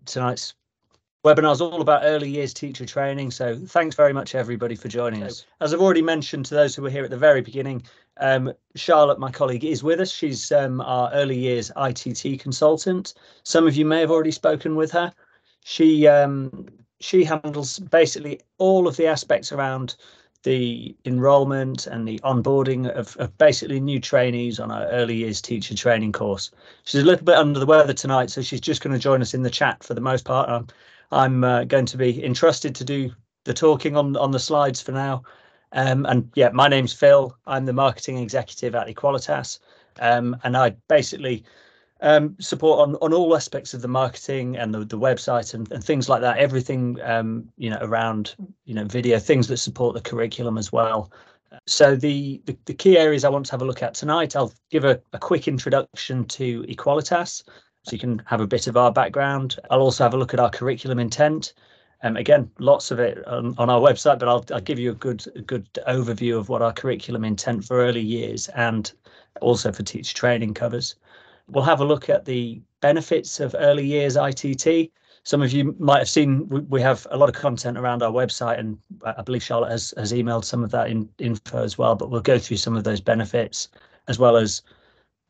tonight's webinar is all about early years teacher training. So thanks very much, everybody, for joining us. As I've already mentioned to those who were here at the very beginning, Charlotte, my colleague, is with us. She's our early years ITT consultant. Some of you may have already spoken with her. She handles basically all of the aspects around the enrolment and the onboarding of basically new trainees on our early years teacher training course. She's a little bit under the weather tonight, so she's just going to join us in the chat for the most part. I'm going to be entrusted to do the talking on the slides for now. And yeah, my name's Phil. I'm the marketing executive at e-Qualitas, and I basically support on all aspects of the marketing and the website and things like that. Everything around video, things that support the curriculum as well. So the key areas I want to have a look at tonight, I'll give a quick introduction to e-Qualitas, so you can have a bit of our background. I'll also have a look at our curriculum intent. Again, lots of it on our website, but I'll give you a good overview of what our curriculum intent for early years and also for teacher training covers. We'll have a look at the benefits of early years ITT. Some of you might have seen we have a lot of content around our website, and I believe Charlotte has emailed some of that info as well, but we'll go through some of those benefits, as well as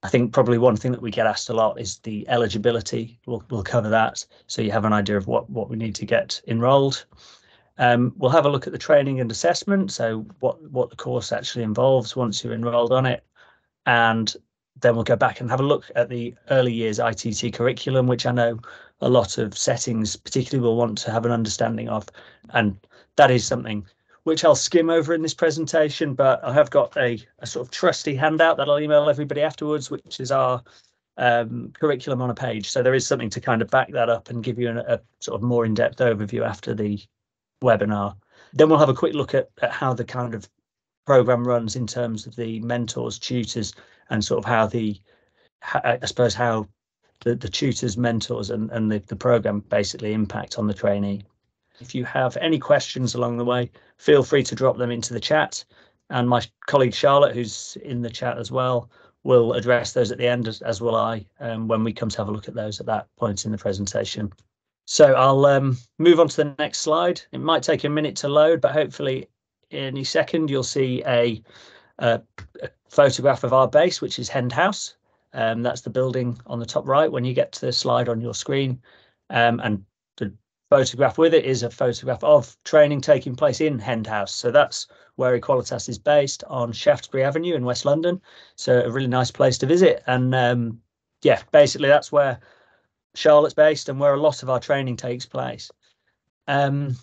I think probably one thing that we get asked a lot is the eligibility. We'll cover that, so you have an idea of what we need to get enrolled. We'll have a look at the training and assessment, so what the course actually involves once you're enrolled on it, and then we'll go back and have a look at the early years ITT curriculum, which I know a lot of settings particularly will want to have an understanding of, and that is something which I'll skim over in this presentation, but I have got a sort of trusty handout that I'll email everybody afterwards, which is our curriculum on a page. So there is something to kind of back that up and give you a sort of more in-depth overview after the webinar. Then we'll have a quick look at how the kind of program runs in terms of the mentors, tutors, and sort of how the tutors, mentors, and the program basically impact on the trainee. If you have any questions along the way, feel free to drop them into the chat, and my colleague Charlotte, who's in the chat as well, will address those at the end, as will I, when we come to have a look at those at that point in the presentation. So I'll move on to the next slide. It might take a minute to load, but hopefully any second you'll see a photograph of our base, which is Hend House. That's the building on the top right when you get to the slide on your screen, and the photograph with it is a photograph of training taking place in Hend House. So that's where e-Qualitas is based, on Shaftesbury Avenue in West London. So a really nice place to visit. And yeah, basically that's where Charlotte's based and where a lot of our training takes place. I'll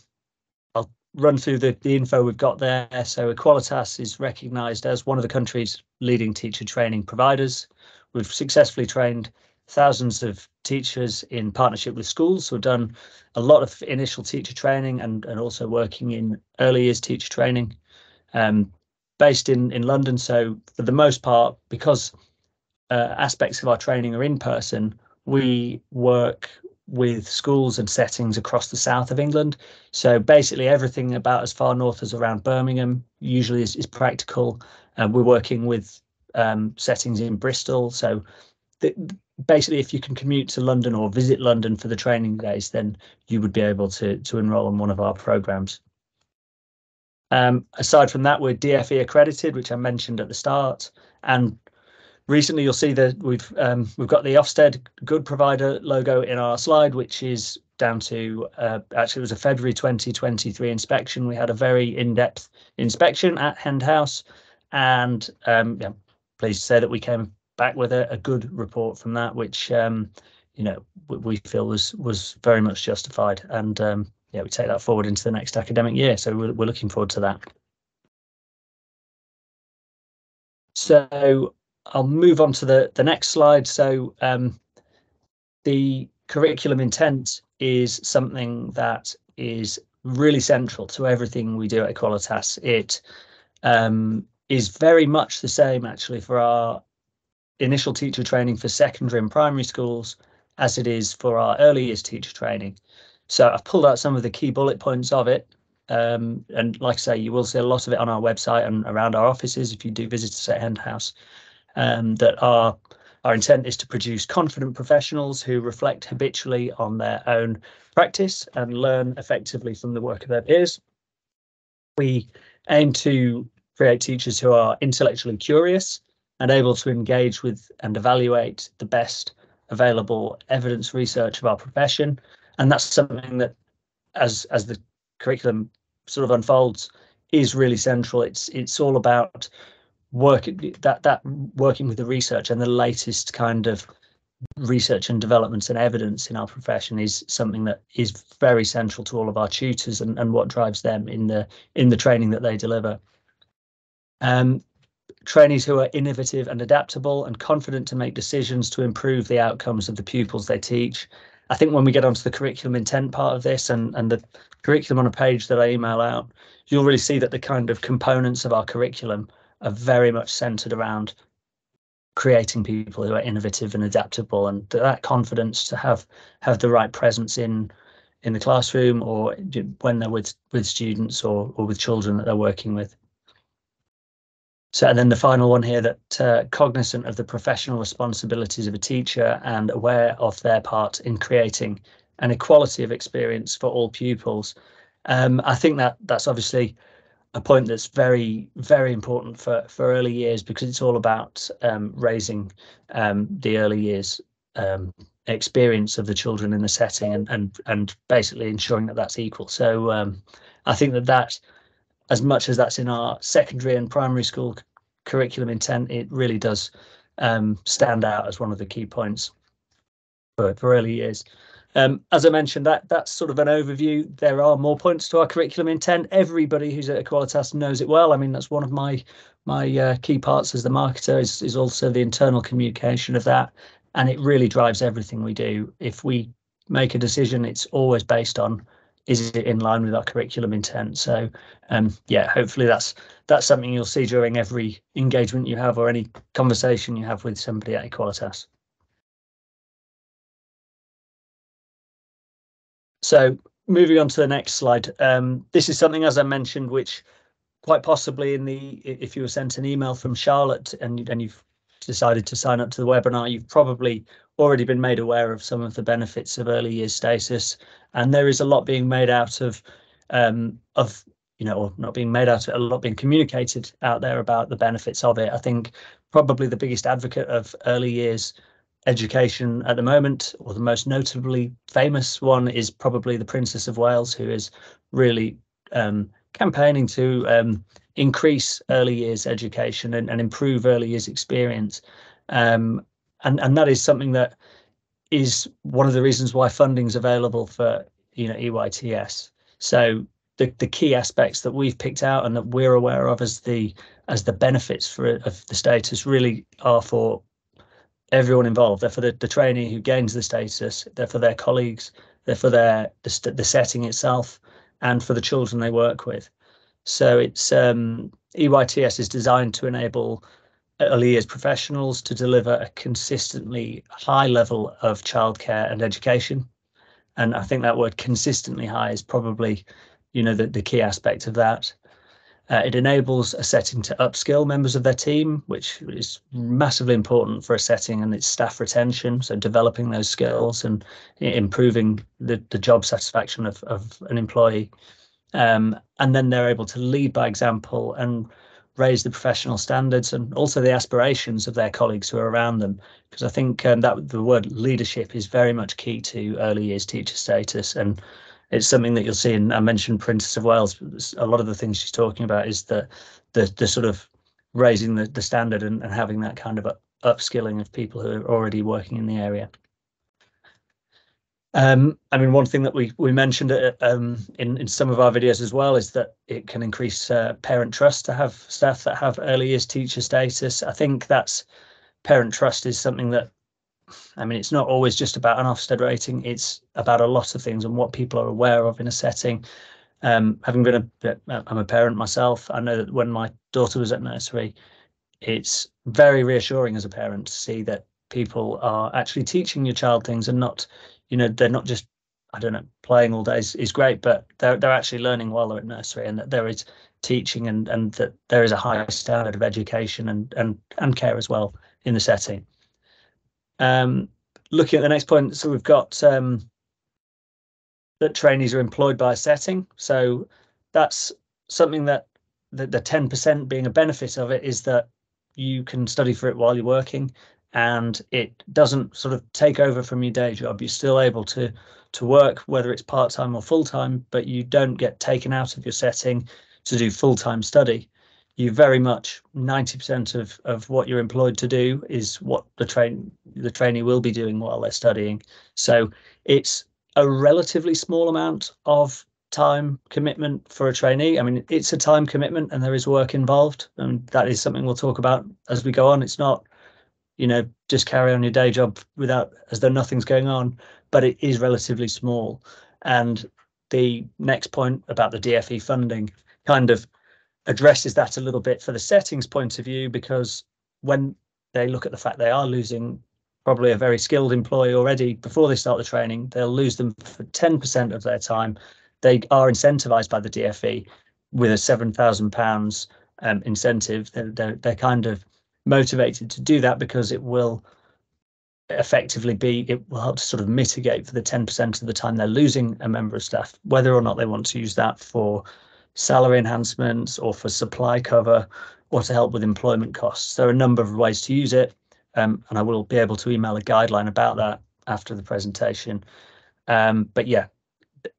run through the info we've got there. So e-Qualitas is recognised as one of the country's leading teacher training providers. We've successfully trained thousands of teachers in partnership with schools. So we've done a lot of initial teacher training and also working in early years teacher training, based in London. So for the most part, because aspects of our training are in person, we work with schools and settings across the south of England. So basically everything about as far north as around Birmingham usually is practical. We're working with settings in Bristol. So basically, if you can commute to London or visit London for the training days, then you would be able to enroll in one of our programs. Aside from that, we're DfE accredited, which I mentioned at the start. And recently, you'll see that we've got the Ofsted Good Provider logo in our slide, which is down to actually it was a February 2023 inspection. We had a very in-depth inspection at Hend House, and yeah, pleased to say that we came back with a good report from that, which we feel was very much justified, and yeah, we take that forward into the next academic year. So we're looking forward to that. So I'll move on to the next slide. So the curriculum intent is something that is really central to everything we do at e-Qualitas. It is very much the same actually for our initial teacher training for secondary and primary schools as it is for our early years teacher training. So I've pulled out some of the key bullet points of it. And like I say, you will see a lot of it on our website and around our offices if you do visit us at Hend House, that are Our intent is to produce confident professionals who reflect habitually on their own practice and learn effectively from the work of their peers. We aim to create teachers who are intellectually curious and able to engage with and evaluate the best available evidence research of our profession. And that's something that, as the curriculum sort of unfolds, is really central. It's all about working with the research, and the latest kind of research and developments and evidence in our profession is something that is very central to all of our tutors and what drives them in the training that they deliver. Trainees who are innovative and adaptable and confident to make decisions to improve the outcomes of the pupils they teach. I think when we get onto the curriculum intent part of this and the curriculum on a page that I email out, you'll really see that the kind of components of our curriculum are very much centered around creating people who are innovative and adaptable, and that confidence to have the right presence in the classroom or when they're with students or with children that they're working with. So, and then the final one here, that cognizant of the professional responsibilities of a teacher and aware of their part in creating an equality of experience for all pupils. I think that's obviously a point that's very, very important for early years, because it's all about raising the early years experience of the children in the setting and basically ensuring that that's equal. So I think that as much as that's in our secondary and primary school curriculum intent, it really does stand out as one of the key points for early years. As I mentioned, that's sort of an overview. There are more points to our curriculum intent. Everybody who's at e-Qualitas knows it well. I mean, that's one of my key parts as the marketer is also the internal communication of that, and it really drives everything we do. If we make a decision, it's always based on, is it in line with our curriculum intent? So yeah, hopefully that's something you'll see during every engagement you have or any conversation you have with somebody at e-Qualitas. So moving on to the next slide, this is something, as I mentioned, which quite possibly if you were sent an email from Charlotte and you've decided to sign up to the webinar, you've probably already been made aware of some of the benefits of early years status, and there is a lot being made out of or not being made out of, a lot being communicated out there about the benefits of it. I think probably the biggest advocate of early years education at the moment, or the most notably famous one, is probably the Princess of Wales, who is really campaigning to increase early years education and improve early years experience. And that is something that is one of the reasons why funding is available for e-Qualitas. So the key aspects that we've picked out and that we're aware of as the benefits of the status really are for everyone involved. They're for the trainee who gains the status, they're for their colleagues, they're for the setting itself, and for the children they work with. So it's e-Qualitas is designed to enable early years professionals to deliver a consistently high level of childcare and education. And I think that word consistently high is probably, the key aspect of that. It enables a setting to upskill members of their team, which is massively important for a setting and its staff retention. So developing those skills and improving the job satisfaction of an employee. And then they're able to lead by example and raise the professional standards and also the aspirations of their colleagues who are around them. Because I think that the word leadership is very much key to early years teacher status, and it's something that you'll see. And I mentioned Princess of Wales. A lot of the things she's talking about is the sort of raising the standard and having that kind of upskilling of people who are already working in the area. I mean, one thing that we mentioned in some of our videos as well is that it can increase parent trust to have staff that have early years teacher status. I think parent trust is something that, I mean, it's not always just about an Ofsted rating. It's about a lot of things and what people are aware of in a setting. Having been I'm a parent myself, I know that when my daughter was at nursery, it's very reassuring as a parent to see that people are actually teaching your child things and not, they're not just, I don't know, playing all day is great, but they're actually learning while they're at nursery, and that there is teaching and that there is a high standard of education and care as well in the setting. Looking at the next point, so we've got that trainees are employed by a setting. So that's something that the 10% being a benefit of it is that you can study for it while you're working, and it doesn't sort of take over from your day job. You're still able to work, whether it's part-time or full-time, but you don't get taken out of your setting to do full-time study. You very much 90% of what you're employed to do is what the trainee will be doing while they're studying. So it's a relatively small amount of time commitment for a trainee. I mean, it's a time commitment and there is work involved, and that is something we'll talk about as we go on. It's not, just carry on your day job without, as though nothing's going on, but it is relatively small. And the next point about the DfE funding kind of addresses that a little bit for the settings point of view, because when they look at the fact they are losing probably a very skilled employee already before they start the training, they'll lose them for 10% of their time. They are incentivized by the DfE with a £7,000 incentive. They're kind of motivated to do that because it will effectively it will help to sort of mitigate for the 10% of the time they're losing a member of staff, whether or not they want to use that for salary enhancements or for supply cover or to help with employment costs. There are a number of ways to use it, and I will be able to email a guideline about that after the presentation. But yeah,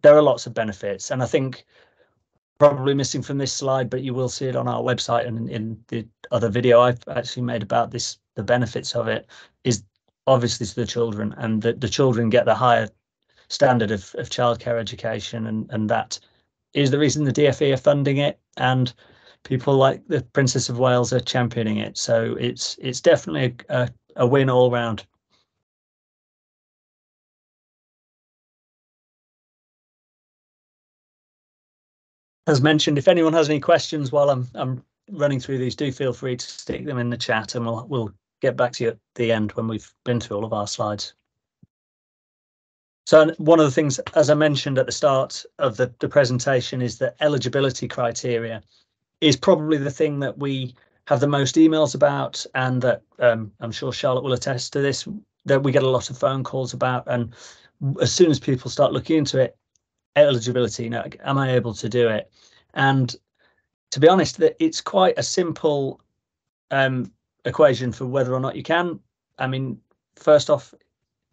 there are lots of benefits, and I think probably missing from this slide, but you will see it on our website and in the other video I've actually made about this, the benefits of it is obviously to the children, and the children get the higher standard of childcare education, and that is the reason the DfE are funding it, and people like the Princess of Wales are championing it. So it's definitely a win all round. As mentioned, if anyone has any questions while I'm running through these, do feel free to stick them in the chat, and we'll get back to you at the end when we've been through all of our slides. So one of the things, as I mentioned at the start of the presentation, is that eligibility criteria is probably the thing that we have the most emails about, and that I'm sure Charlotte will attest to this, that we get a lot of phone calls about. And as soon as people start looking into it, eligibility, am I able to do it? And to be honest, that it's quite a simple equation for whether or not you can. I mean, first off,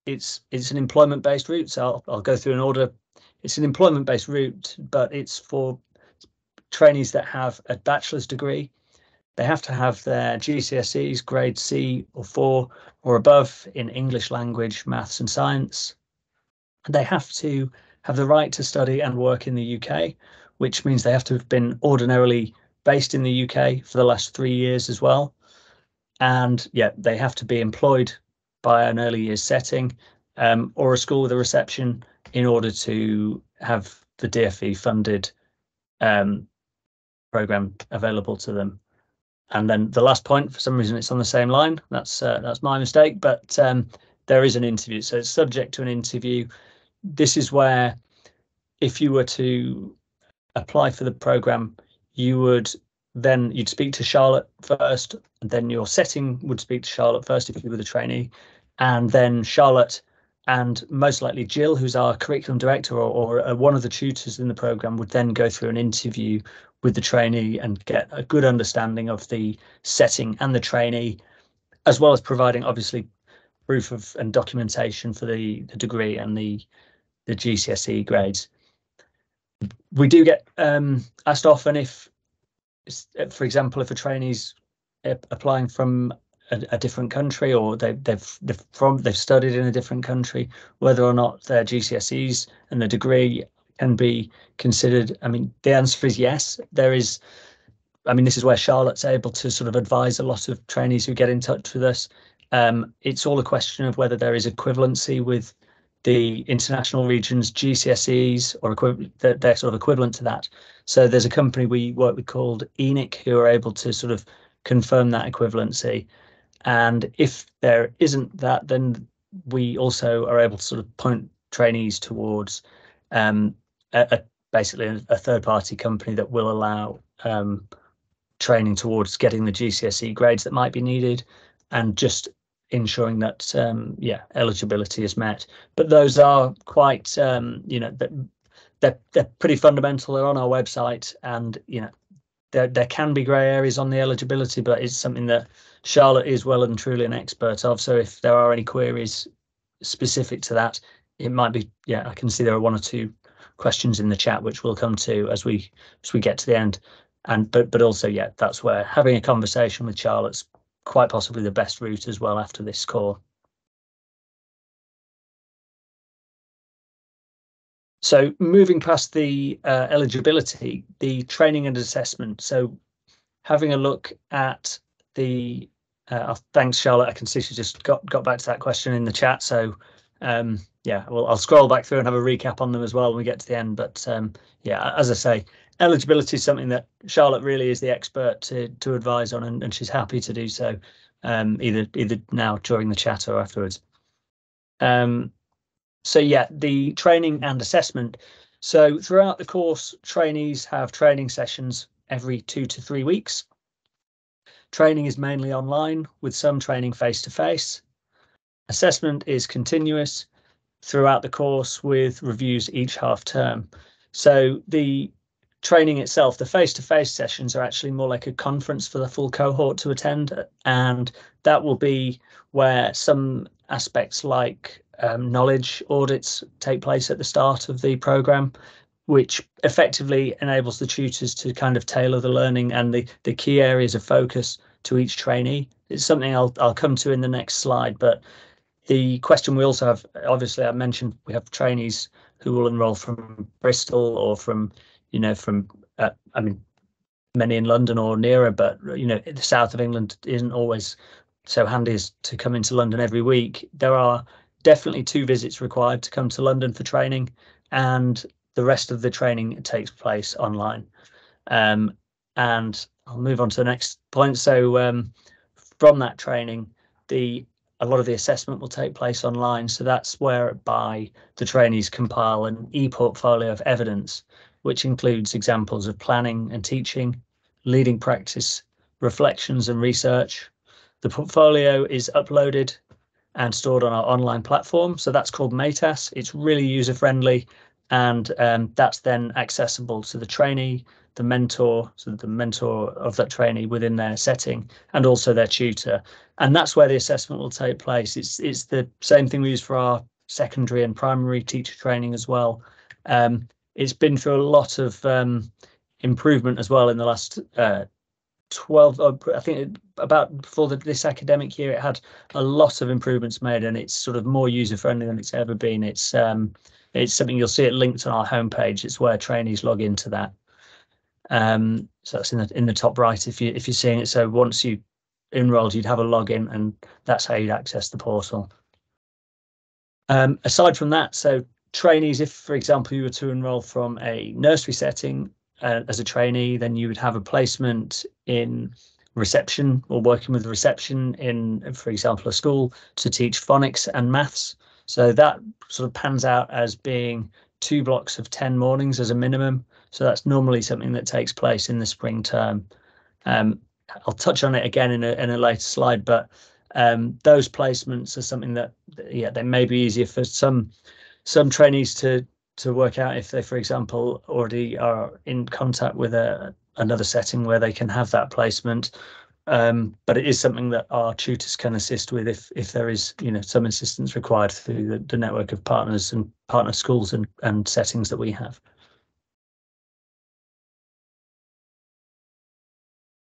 it's an employment-based route, so I'll go through an order. It's an employment-based route, but it's for trainees that have a bachelor's degree. They have to have their GCSEs grade C or 4 or above in English language, maths and science. They have to have the right to study and work in the UK, which means they have to have been ordinarily based in the UK for the last 3 years as well. And yeah, they have to be employed by an early years setting or a school with a reception in order to have the DfE funded program available to them. And then the last point, for some reason it's on the same line. That's my mistake, but there is an interview, so it's subject to an interview. This is where, if you were to apply for the program, you'd speak to Charlotte first, and then your setting would speak to Charlotte first if you were the trainee, and then Charlotte and most likely Jill, who's our curriculum director or one of the tutors in the program, would then go through an interview with the trainee and get a good understanding of the setting and the trainee, as well as providing obviously proof of and documentation for the degree and the GCSE grades. We do get asked often if, for example, if a trainee's applying from a different country, or they've studied in a different country, whether or not their GCSEs and the degree can be considered. I mean, the answer is yes. There is. I mean, this is where Charlotte's able to sort of advise a lot of trainees who get in touch with us. It's all a question of whether there is equivalency with the international region's GCSEs, or they're sort of equivalent to that. So there's a company we work with called e-Qualitas who are able to sort of confirm that equivalency. And if there isn't that, then we also are able to sort of point trainees towards basically a third-party company that will allow training towards getting the GCSE grades that might be needed. And just ensuring that eligibility is met. But those are quite they're pretty fundamental. They're on our website, and there can be grey areas on the eligibility, but it's something that Charlotte is well and truly an expert of. So if there are any queries specific to that, it might be, I can see there are one or two questions in the chat which we'll come to as we get to the end. But also, that's where having a conversation with Charlotte's quite possibly the best route as well after this call. So moving past the eligibility, the training and assessment. So having a look at the thanks, Charlotte. I can see she just got back to that question in the chat. So well, I'll scroll back through and have a recap on them as well when we get to the end. But as I say, eligibility is something that Charlotte really is the expert to advise on, and she's happy to do so, either now during the chat or afterwards. The training and assessment. So throughout the course, trainees have training sessions every 2 to 3 weeks. Training is mainly online, with some training face-to-face. Assessment is continuous throughout the course, with reviews each half term. So the training itself, the face-to-face sessions, are actually more like a conference for the full cohort to attend, and that will be where some aspects like knowledge audits take place at the start of the programme, which effectively enables the tutors to kind of tailor the learning and the key areas of focus to each trainee. It's something I'll come to in the next slide, but the question we also have, obviously I mentioned we have trainees who will enrol from Bristol or from many in London or nearer, but the south of England isn't always so handy as to come into London every week. There are definitely 2 visits required to come to London for training, and the rest of the training takes place online. And I'll move on to the next point. So from that training, a lot of the assessment will take place online. So that's whereby the trainees compile an e-portfolio of evidence, which includes examples of planning and teaching, leading practice, reflections and research. The portfolio is uploaded and stored on our online platform. So that's called Matas. It's really user-friendly, and that's then accessible to the trainee, the mentor, so the mentor of that trainee within their setting, and also their tutor. And that's where the assessment will take place. It's the same thing we use for our secondary and primary teacher training as well. It's been through a lot of improvement as well in the last 12, I think about before this academic year, it had a lot of improvements made, and it's sort of more user-friendly than it's ever been. It's something you'll see it linked on our homepage. It's where trainees log into that. So that's in the top right if you're seeing it. So once you enrolled, you'd have a login, and that's how you'd access the portal. Aside from that, so trainees, if for example you were to enroll from a nursery setting as a trainee, then you would have a placement in reception or working with reception in, for example, a school to teach phonics and maths. So that sort of pans out as being 2 blocks of 10 mornings as a minimum. So that's normally something that takes place in the spring term. I'll touch on it again in a later slide, but those placements are something that, they may be easier for some trainees to work out if they, for example, already are in contact with another setting where they can have that placement. But it is something that our tutors can assist with if there is, some assistance required through the network of partners and partner schools and settings that we have.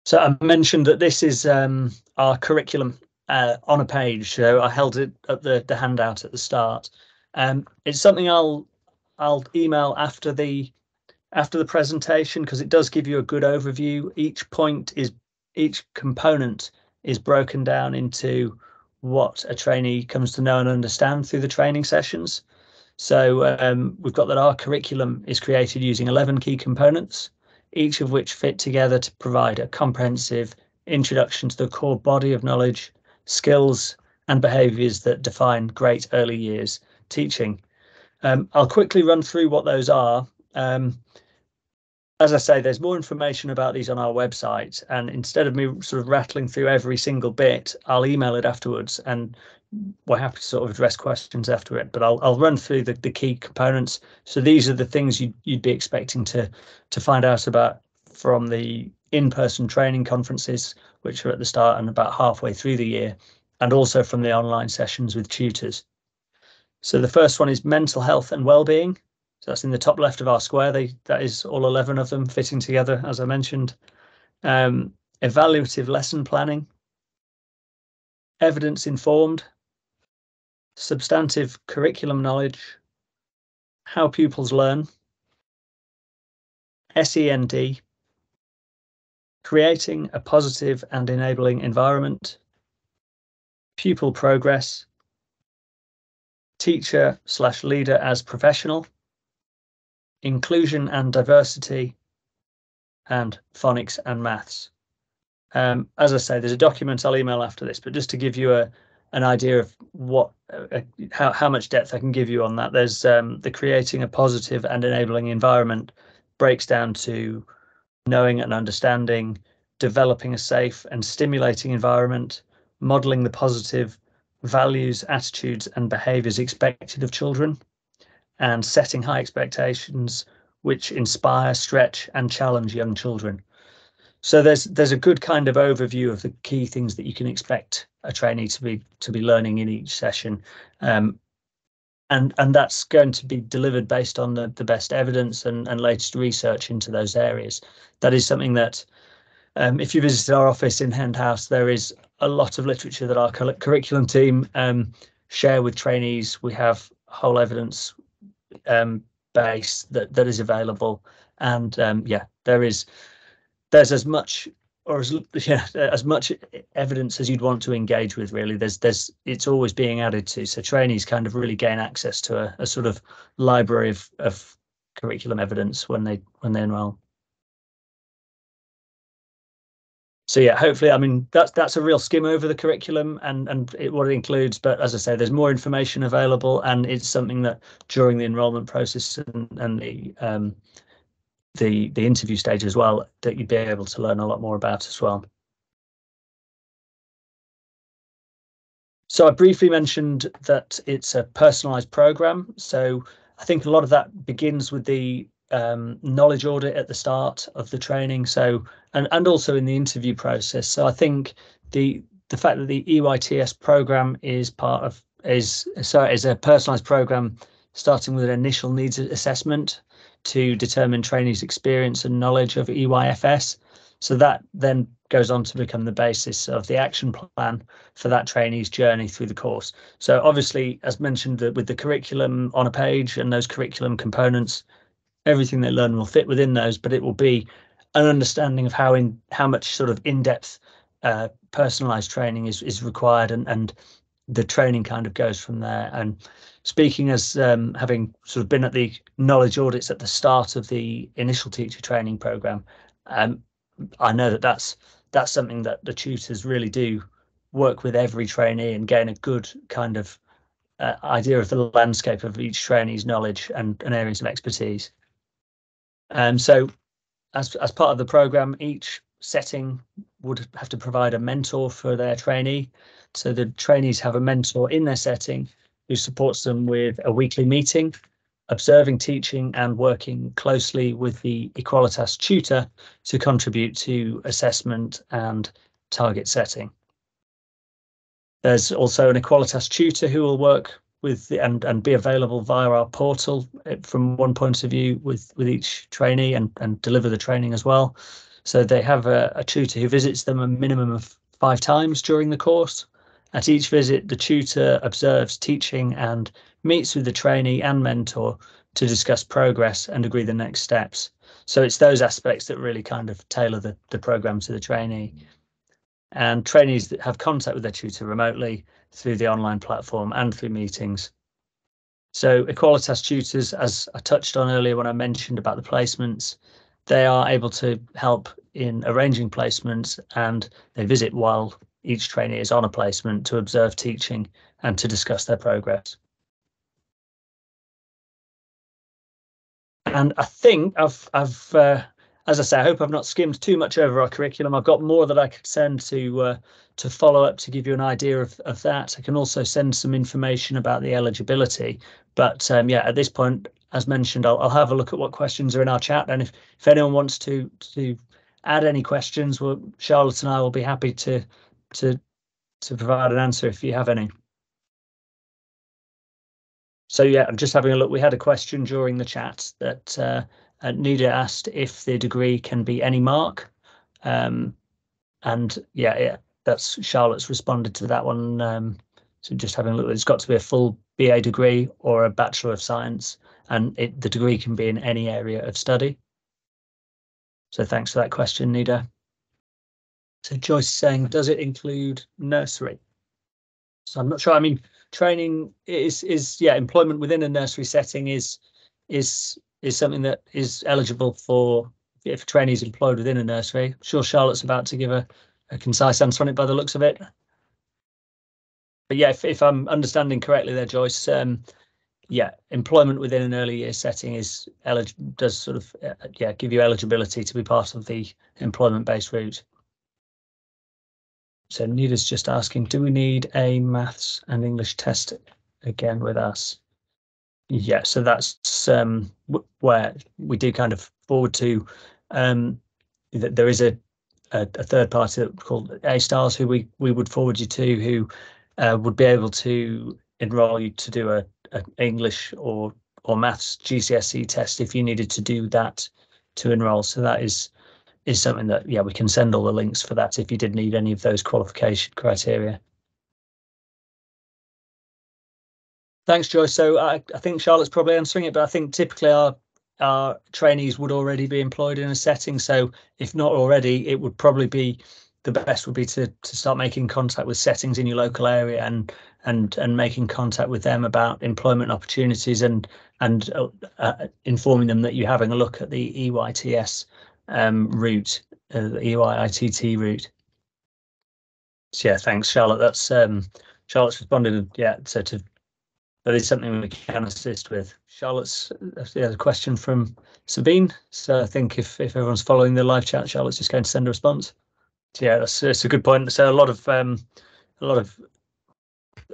So I mentioned that this is our curriculum on a page. So I held it at the handout at the start. It's something I'll email after the presentation, because it does give you a good overview. Each component is broken down into what a trainee comes to know and understand through the training sessions. So we've got that our curriculum is created using 11 key components, each of which fit together to provide a comprehensive introduction to the core body of knowledge, skills and behaviours that define great early years teaching. I'll quickly run through what those are. as I say, there's more information about these on our website. And instead of me sort of rattling through every single bit, I'll email it afterwards, and we're happy to sort of address questions after it. But I'll run through the key components. So these are the things you'd be expecting to find out about from the in-person training conferences, which are at the start and about halfway through the year, and also from the online sessions with tutors. So the first one is mental health and well-being. So that's in the top left of our square. That is all 11 of them fitting together, as I mentioned. Evaluative lesson planning, evidence informed, substantive curriculum knowledge, how pupils learn, SEND, creating a positive and enabling environment, pupil progress, teacher/leader as professional, inclusion and diversity, and phonics and maths. As I say, there's a document I'll email after this, but just to give you an idea of what how much depth I can give you on that, there's the creating a positive and enabling environment breaks down to knowing and understanding, developing a safe and stimulating environment, modeling the positive values, attitudes, and behaviors expected of children, and setting high expectations which inspire, stretch, and challenge young children. So there's a good kind of overview of the key things that you can expect a trainee to be learning in each session, and that's going to be delivered based on the best evidence and latest research into those areas. That is something that, if you visit our office in Hend House, there is a lot of literature that our curriculum team share with trainees. We have whole evidence base that is available, and yeah, there's as much as much evidence as you'd want to engage with, really. It's always being added to, so trainees kind of really gain access to a sort of library of curriculum evidence when they enroll. So yeah, hopefully, I mean, that's a real skim over the curriculum and what it includes. But as I say, there's more information available, and it's something that during the enrolment process and the interview stage as well, that you'd be able to learn a lot more about as well. So I briefly mentioned that it's a personalized program. So I think a lot of that begins with the knowledge audit at the start of the training. So and also in the interview process. So I think the fact that the EYTS program is a personalized program starting with an initial needs assessment to determine trainees' experience and knowledge of EYFS. So that then goes on to become the basis of the action plan for that trainee's journey through the course. So obviously, as mentioned, with the curriculum on a page and those curriculum components, everything they learn will fit within those, but it will be an understanding of how much sort of in-depth personalized training is required, and the training kind of goes from there. And speaking as having sort of been at the knowledge audits at the start of the initial teacher training program, I know that's something that the tutors really do work with every trainee and gain a good kind of idea of the landscape of each trainee's knowledge and areas of expertise. So as part of the program, each setting would have to provide a mentor for their trainee. So the trainees have a mentor in their setting who supports them with a weekly meeting, observing teaching and working closely with the e-Qualitas tutor to contribute to assessment and target setting. There's also an e-Qualitas tutor who will work with and be available via our portal from one point of view with each trainee and deliver the training as well. So they have a tutor who visits them a minimum of 5 times during the course. At each visit, the tutor observes teaching and meets with the trainee and mentor to discuss progress and agree the next steps. So it's those aspects that really kind of tailor the program to the trainee. And trainees that have contact with their tutor remotely through the online platform and through meetings. So e-Qualitas tutors, as I touched on earlier when I mentioned about the placements, they are able to help in arranging placements, and they visit while each trainee is on a placement to observe teaching and to discuss their progress. And I think I've as I say, I hope I've not skimmed too much over our curriculum. I've got more that I could send to follow up to give you an idea of that. I can also send some information about the eligibility. But yeah, at this point, as mentioned, I'll have a look at what questions are in our chat, and if anyone wants to add any questions, well, Charlotte and I will be happy to provide an answer if you have any. So yeah, I'm just having a look. We had a question during the chat that Nida asked if the degree can be any mark, and yeah, that's Charlotte's responded to that one. So just having a look, it's got to be a full BA degree or a Bachelor of Science, and the degree can be in any area of study. So thanks for that question, Nida. So Joyce is saying, does it include nursery? So I'm not sure. I mean, training is yeah, employment within a nursery setting is something that is eligible for if a trainee is employed within a nursery. I'm sure Charlotte's about to give a concise answer on it by the looks of it. But yeah, if I'm understanding correctly there, Joyce, yeah, employment within an early years setting does sort of yeah, give you eligibility to be part of the employment-based route. So Nida's just asking, do we need a maths and English test again with us? Yeah, so that's where we do kind of forward to that there is a third party called A Stars who we would forward you to, who would be able to enroll you to do a English or maths GCSE test if you needed to do that to enroll. So that is something that, yeah, we can send all the links for that if you did need any of those qualification criteria. Thanks, Joyce. So I think Charlotte's probably answering it, but I think typically our trainees would already be employed in a setting. So if not already, it would probably be the best would be to start making contact with settings in your local area and making contact with them about employment opportunities and informing them that you're having a look at the EYTS route, the EYITT route. So yeah, thanks, Charlotte. That's Charlotte's responded. Yeah, so that is something we can assist with. Charlotte's a question from Sabine. So I think if everyone's following the live chat, Charlotte's just going to send a response. So yeah, that's a good point. So a lot of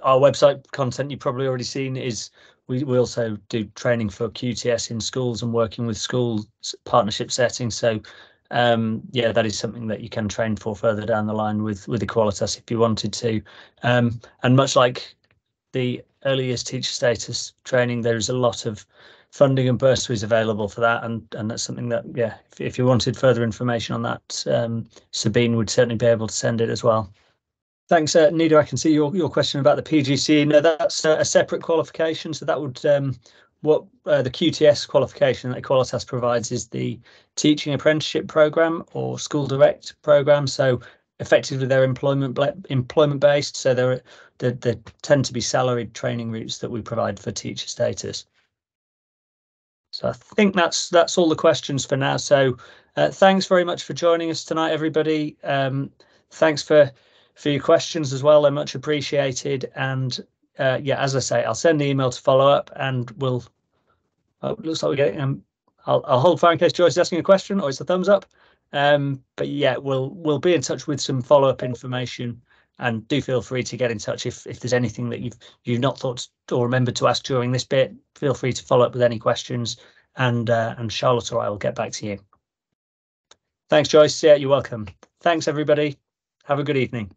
our website content you've probably already seen is we also do training for QTS in schools and working with school partnership settings. So yeah, that is something that you can train for further down the line with e-Qualitas if you wanted to. And much like the early years teacher status training, there's a lot of funding and bursaries available for that, and that's something that, yeah, if you wanted further information on that, Sabine would certainly be able to send it as well. Thanks, Nida. I can see your question about the PGCE. No, that's a separate qualification. So that would what the QTS qualification that e-Qualitas provides is the teaching apprenticeship program or school direct program. So effectively they're employment based. So they tend to be salaried training routes that we provide for teacher status. So I think that's all the questions for now. So thanks very much for joining us tonight, everybody. Thanks for your questions as well. They're much appreciated. And yeah, as I say, I'll send the email to follow up, and we'll. Oh, looks like we're getting. I'll hold fire in case Joyce is asking a question, or it's a thumbs up. But yeah, we'll be in touch with some follow up information, and do feel free to get in touch if there's anything that you've not thought or remembered to ask during this bit. Feel free to follow up with any questions, and Charlotte or I will get back to you. Thanks, Joyce. Yeah, you're welcome. Thanks, everybody. Have a good evening.